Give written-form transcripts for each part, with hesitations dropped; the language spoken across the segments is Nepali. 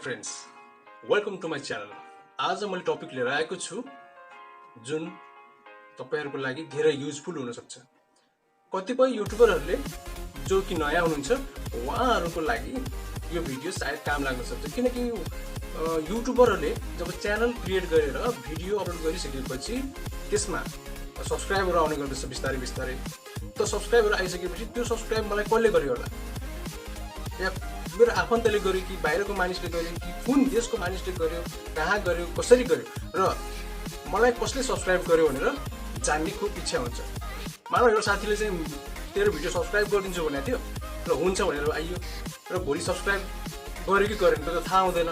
Friends, welcome to my channel. आज मैले टपिक लिएर आएको छु जुन तपाईहरुको लागि धेरै युजफुल हुन सक्छ। कतिपय युट्युबरहरुले जो कि नयाँ हुनुहुन्छ उहाँहरुको लागि यो भिडियो सायद काम लाग्न सक्छ, किनकि युट्युबरहरुले जब च्यानल क्रिएट गरेर भिडियो अपलोड गरिसकेपछि त्यसमा सब्स्क्राइबर आउने गर्दछ बिस्तारै बिस्तारै। त सब्स्क्राइबर आइसकेपछि त्यो सब्स्क्राइब मलाई कसले गर्यो होला, या मेरो आफन्तले गर्यो कि बाहिरको मानिसले गर्यो कि कुन देशको मानिसले गर्यो, कहाँ गर्यो, कसरी गर्यो र मलाई कसले सब्स्क्राइब गर्यो भनेर जान्ने खुब इच्छा हुन्छ। मानव एउटा साथीले चाहिँ तेरो भिडियो सब्स्क्राइब गरिदिन्छु भनेको थियो र हुन्छ भनेर आइयो र भोलि सब्स्क्राइब गर्यो कि गरेन त थाहा हुँदैन।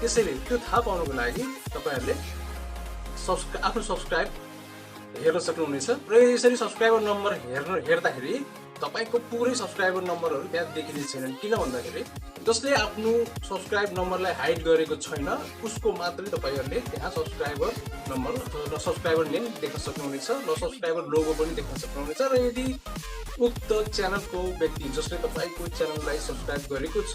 त्यसैले त्यो थाहा पाउनको लागि तपाईहरुले आफ्नो सब्स्क्राइब हेर्न सक्नुहुनेछ र यसरी सब्स्क्राइबर नम्बर हेर्दाखेरि तपाईको पुरै सब्स्क्राइबर नम्बरहरु त्यहाँ देखिने छैनन्। किन भन्दाखेरि जसले आफ्नो सब्स्क्राइब नम्बरलाई हाइड गरेको छैन उसको मात्रै तपाईहरुले त्यहाँ सब्स्क्राइबर नम्बर र सब्स्क्राइबर नेम देख्न सक्नुहुनेछ र सब्स्क्राइबर लोगो पनि देख्न सक्नुहुनेछ। र यदि उक्त च्यानलको व्यक्ति जसले तपाईको च्यानललाई सब्स्क्राइब गरेको छ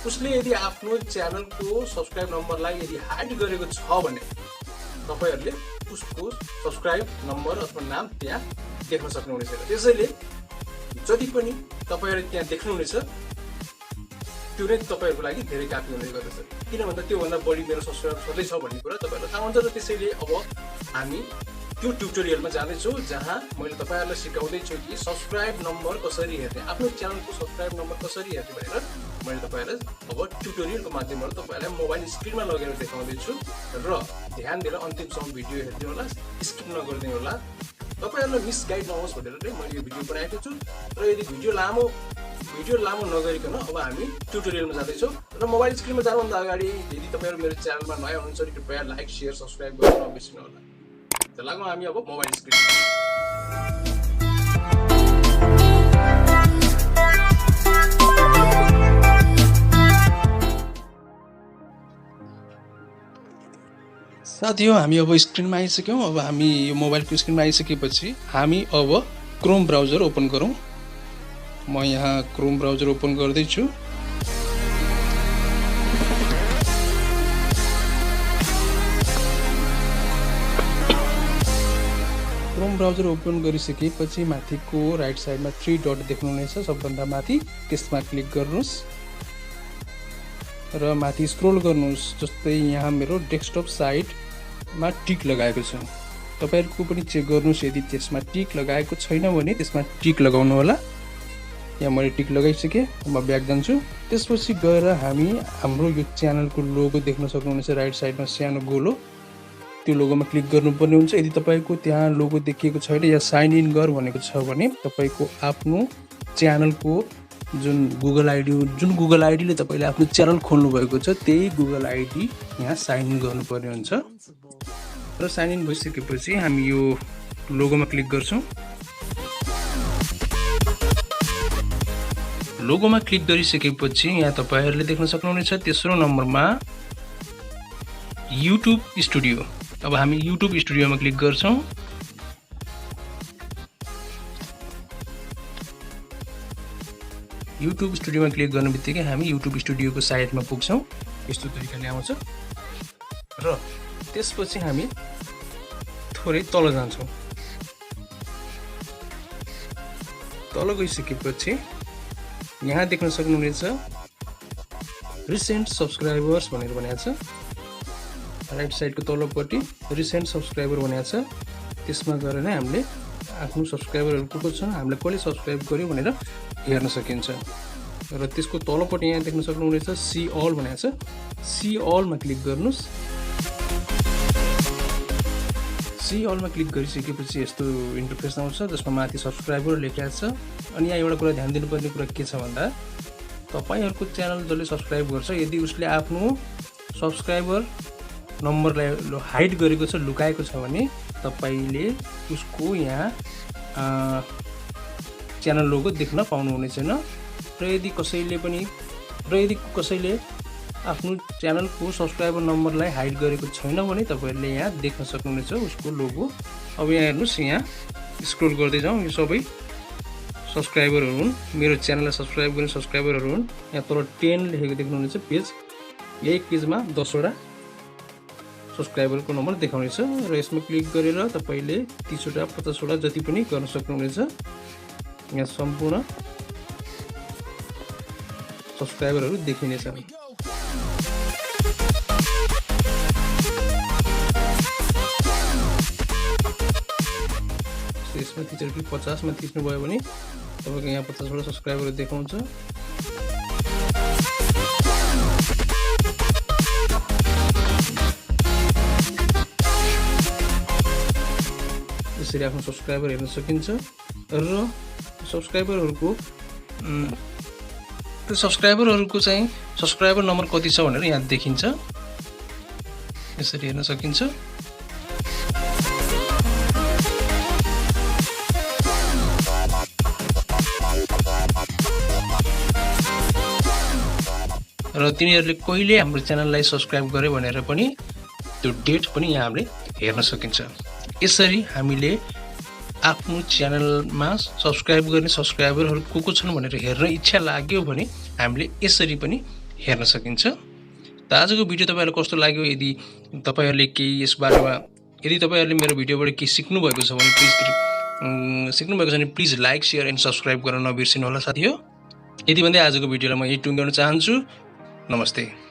उसले यदि आफ्नो च्यानलको सब्स्क्राइब नम्बरलाई यदि हाइड गरेको छ भने तपाईहरुले उसको सब्स्क्राइब नम्बर अथवा नाम त्यहाँ देख्न सक्नुहुनेछ। त्यसैले जति पनि तपाईहरुले त्यहाँ देख्नुहुनेछ त्यो नै तपाईहरुको लागि धेरै काफी हुने गर्दछ, किन भन्दा त्यो भन्दा बढी मेरो सब्स्क्राइब सधैँ छ भन्ने कुरा तपाईहरुलाई थाहा हुन्छ। र त्यसैले अब हामी त्यो ट्युटोरियलमा जाँदै छौं जहाँ मैले तपाईहरुलाई सिकाउँदै छु कि सब्स्क्राइब नम्बर कसरी हेर्ने, आफ्नो च्यानलको सब्स्क्राइब नम्बर कसरी हेर्ने भनेर मैले तपाईहरुलाई अब ट्युटोरियलको माध्यमबाट तपाईहरुलाई मोबाइल स्क्रिनमा लगेर देखाउँदै छु। र ध्यान दिएर अन्तिमसम्म भिडियो हेर्दै होला, स्किप नगर्दै होला, तपाईहरुलाई मिसगाइड नहोस् भनेर नै मैले यो भिडियो बनाएको छु। र यदि भिडियो लामो नगरिकन अब हामी ट्युटोरियलमा जाँदै छौं। र मोबाइल स्क्रिनमा जानुभन्दा अगाडि यदि तपाईहरु मेरो च्यानलमा नयाँ हुनुहुन्छ भने कृपया लाइक, शेयर, सब्स्क्राइब गर्न नबिर्सनु होला। त लागौं हामी अब मोबाइल स्क्रिनमा। साथीहरु, हामी अब स्क्रिनमा आइसक्यौं। अब हामी यो मोबाइलको स्क्रिनमा आइसकेपछि हामी अब क्रोम ब्राउजर ओपन गरौँ। म यहाँ क्रोम ब्राउजर ओपन गर्दै छु। क्रोम ब्राउजर ओपन गरिसकेपछि माथिको राइट साइडमा 3 डट देख्नुहुनेछ सबभन्दा माथि, त्यसमा क्लिक गर्नुस् र माथि स्क्रोल गर्नुस्। जस्तै यहाँ मेरो डेस्कटप साइटमा टिक लगाएको छ, तपाईहरुको पनि चेक गर्नुस्। यदि त्यसमा टिक लगाएको छैन भने त्यसमा टिक लगाउनु होला। यहाँ मैले टिक लगाइसके, म ब्याक जान्छु। त्यसपछि गएर हाम्रो यो च्यानलको लोगो देख्न सक्नुहुनेछ राइट साइडमा सानो गोलो, त्यो लोगोमा क्लिक गर्नुपर्ने हुन्छ। यदि तपाईको त्यहाँ लोगो देखिएको छैन या साइन इन गर भनेको छ भने तपाईको आफ्नो च्यानलको जुन गुगल आइडीले तपाईले आफ्नो च्यानल खोल्नु भएको छ त्यही गुगल आइडी यहाँ साइन इन गर्नुपर्ने हुन्छ। र साइन इन भइसकेपछि हामी यो लोगोमा क्लिक गर्छौं। लोगोमा क्लिक गरिसकेपछि यहाँ तपाईहरुले देख्न सक्नुहुनेछ तेस्रो नम्बरमा युट्युब स्टुडियो। अब हामी युट्युब स्टुडियोमा क्लिक गर्छौं। युट्युब स्टुडियोमा क्लिक गर्ने बित्तिकै हामी युट्युब स्टुडियोको साइटमा पुग्छौं। यस्तो तरिकाले आउँछ र त्यसपछि हामी थोरै तल जान्छौं। तल गइसकेपछि यहाँ देख्न सक्नुहुनेछ रिसेन्ट सब्स्क्राइबर्स भनेर भनेको छ। राइट साइडको तलपट्टि रिसेन्ट सब्स्क्राइबर भनेको छ, त्यसमा गएर नै हामीले आफ्नो सब्स्क्राइबरहरु को छन्, हामीले कसले सब्स्क्राइब गर्यो भनेर हेर्न सकिन्छ। र त्यसको तलपट्टि यहाँ देख्न सक्नुहुनेछ सी अल भनेको छ, सी अलमा क्लिक गर्नुस्। सी अलमा क्लिक गरिसकेपछि यस्तो इन्टरफेस आउँछ जसमा माथि सब्स्क्राइबर लेखेको छ। अनि यहाँ एउटा कुरा ध्यान दिनुपर्ने कुरा के छ भन्दा तपाईहरुको च्यानल जसले सब्स्क्राइब गर्छ यदि उसले आफ्नो सब्स्क्राइबर नम्बरलाई हाइड गरेको छ, लुकाएको छ भने तपाईले उसको यहाँ च्यानल लोगो देख्न पाउनुहुने छैन। र यदि कसैले आफ्नो च्यानलको सब्स्क्राइबर नम्बरलाई हाइड गरेको छैन भने तपाईहरुले यहाँ देख्न सक्नुहुनेछ उसको लोगो। अब यहाँ हेर्नुस्, यहाँ स्क्रोल गर्दै जाउँ, यो सबै सब्सक्राइबरहरू हुन्, मेरो च्यानललाई सब्सक्राइब गर्ने सब्सक्राइबरहरू हुन्। यहाँ तल 10 लेखेको देख्नुहुनेछ पेज, यही पेजमा 10 वटा सब्सक्राइबरको नम्बर देखाउनेछ र यसमा क्लिक गरेर तपाईले 30 वटा 50 वटा जति पनि गर्न सक्नुहुनेछ। यहाँ सम्पूर्ण सब्सक्राइबरहरू देखिनेछन्। यसमा थिचेर 50 मा थिच्नु भयो भने तपाईको यहाँ 50 वटा सब्सक्राइबरहरू देखाउँछ। यसरी आफ्नो सब्सक्राइबर हेर्न सकिन्छ र सब्सक्राइबरहरूको चाहिँ सब्सक्राइबर नम्बर कति छ भनेर यहाँ देखिन्छ। यसरी हेर्न सकिन्छ। र तिनीहरूले कहिले हाम्रो च्यानललाई सब्सक्राइब गरे भनेर पनि त्यो डेट पनि यहाँ हामीले हेर्न सकिन्छ। यसरी हामीले आफ्नो च्यानलमा सब्सक्राइब गर्ने सब्सक्राइबरहरू को छन् भनेर हेर्न इच्छा लाग्यो भने हामीले यसरी पनि हेर्न सकिन्छ। त आजको भिडियो तपाईहरुलाई कस्तो लाग्यो? यदि तपाईहरुले केही यस बारेमा यदि तपाईहरुले मेरो भिडियोबाट केही सिक्नु भएको छ भने please like, share and subscribe गर्न नबिर्सिनु होला साथीहरु। यदि भन्दै आजको भिडियोलाई म यही टुङ्ग्याउन चाहन्छु। नमस्ते।